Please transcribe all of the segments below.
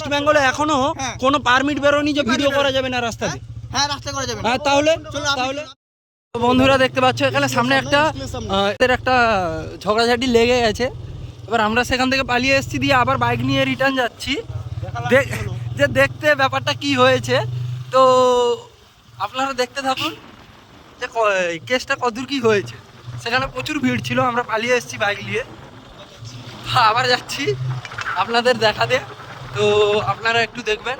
West বেঙ্গলে এখনো কোনো পারমিট বেরোয়নি যে ভিডিও করা যাবে না রাস্তাতে। হ্যাঁ রাস্তা করা যাবে। হ্যাঁ তাহলে বন্ধুরা দেখতে পাচ্ছ এখানে সামনে একটা ঝগড়াঝাটি লেগে গেছে। এবার আমরা সেখান থেকে পালিয়ে এসেছি, দিয়ে আবার বাইক নিয়ে রিটার্ন যাচ্ছি যে দেখতে ব্যাপারটা কি হয়েছে। তো আপনারা দেখতে থাকুন যে কেসটা কতদূর কি হয়েছে। সেখানে প্রচুর ভিড় ছিল, আমরা পালিয়ে এসেছি বাইক নিয়ে, আবার যাচ্ছি আপনাদের দেখাতে। তো আপনারা একটু দেখবেন।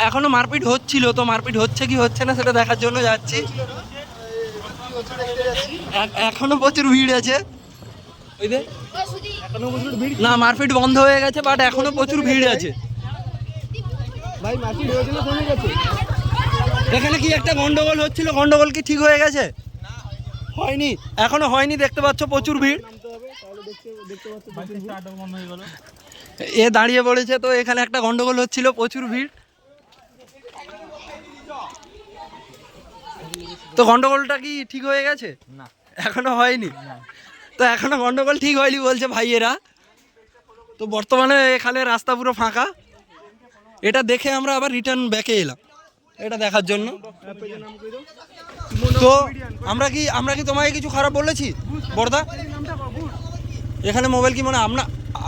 এখনো মারপিট হচ্ছিল, তো মারপিট হচ্ছে কি হচ্ছে না সেটা দেখার জন্য যাচ্ছি। এখনো প্রচুর ভিড় আছে, ওই যে না মারপিট বন্ধ হয়ে গেছে, বাট এখনো প্রচুর ভিড় আছে। এখানে কি একটা গন্ডগোল হচ্ছিল, গন্ডগোল কি ঠিক হয়ে গেছে? হয়নি, এখনো হয়নি। দেখতে পাচ্ছ প্রচুর ভিড়, এ দাঁড়িয়ে পড়েছে। তো এখানে একটা গন্ডগোল হচ্ছিল, প্রচুর ভিড়। তো গন্ডগোলটা কি ঠিক হয়ে গেছে? না, এখনো হয়নি। তো এখনো গন্ডগোল ঠিক হয়নি বলছে ভাইয়েরা। তো বর্তমানে এখানে রাস্তা পুরো ফাঁকা। এটা দেখে আমরা আবার রিটার্ন ব্যাকে এলাম এটা দেখার জন্য। তো আমরা কি তোমাকে কিছু খারাপ বলেছি বর্দা? এখানে মোবাইল কি মানে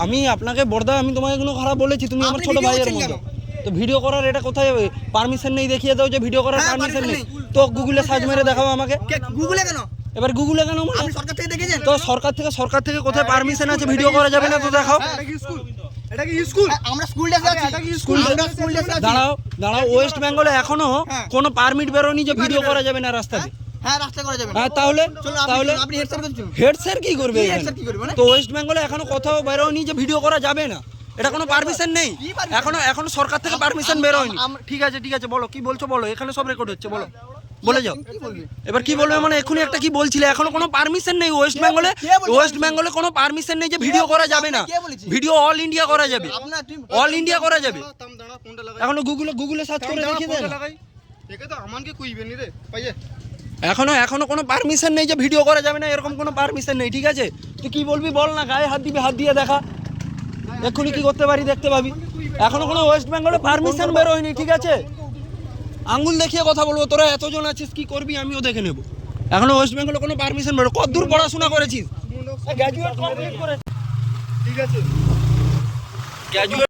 আমি আপনাকে বর্দা আমি তোমাকে কোনো খারাপ বলেছি? তুমি আমার ছোট ভাইয়ের মতো। তো ভিডিও করার এটা কোথায় পারমিশন নেই? দেখিয়ে দাও যে ভিডিও করার পারমিশন নেই। তো গুগলে সার্চ মেরে দেখাও আমাকে। গুগলে কেন? এবার গুগলে কেন মানে? সরকার থেকে দেখেছেন তো সরকার থেকে কোথায় পারমিশন আছে ভিডিও করা যাবে না? তো দেখাও। এটা কি স্কুল? আমরা স্কুল ড্রেসে আছি। এটা কি স্কুল? আমরা স্কুল ড্রেসে আছি। দাঁড়াও ওয়েস্ট বেঙ্গলে এখনো কোনো পারমিট বেরোয়নি যে ভিডিও করা যাবে না রাস্তাতে। হ্যাঁ রাস্তা করা যাবে। হ্যাঁ তাহলে আপনি হেড স্যার করছেন। হেড স্যার কি করবে? মানে? তো ওয়েস্ট বেঙ্গলে এখনো কোথাও বেরোয়নি যে ভিডিও করা যাবে না, এটা কোনো পারমিশন নেই। এখনো সরকার থেকে পারমিশন বেরোয়নি। ঠিক আছে বলো কি বলছো বলো, এখানে সব রেকর্ড হচ্ছে, বলো বলে যাও। এবার কি বলবে মানে? এখনই একটা কি বলছিলে, এখনো কোনো পারমিশন নেই ওয়েস্ট বেঙ্গলে কোনো পারমিশন নেই যে ভিডিও করা যাবে না। ভিডিও অল ইন্ডিয়া করা যাবে, অল ইন্ডিয়া করা যাবে। এখনো গুগলে সার্চ করে দেখিয়ে দেন। এখনো কোনো পারমিশন নেই যে ভিডিও করা যাবে না, এরকম কোনো পারমিশন নেই। ঠিক আছে, তুই কি বলবি বল না, গায়ে হাত দিবি, হাত দিয়ে দেখা এক্ষুনি কি করতে পারি দেখতে পাবি। এখনো কোনো ওয়েস্ট বেঙ্গলে পারমিশন বেরোয়নি। ঠিক আছে, আঙ্গুল দেখিয়ে কথা বলবো, তোরা এতজন আছিস কি করবি আমিও দেখে নেবো। এখনো ওয়েস্ট বেঙ্গলে কোনো পারমিশন বেরো। কত দূর পড়াশোনা করেছিস? গ্র্যাজুয়েট কমপ্লিট করেছিস? ঠিক আছে, গ্র্যাজুয়েট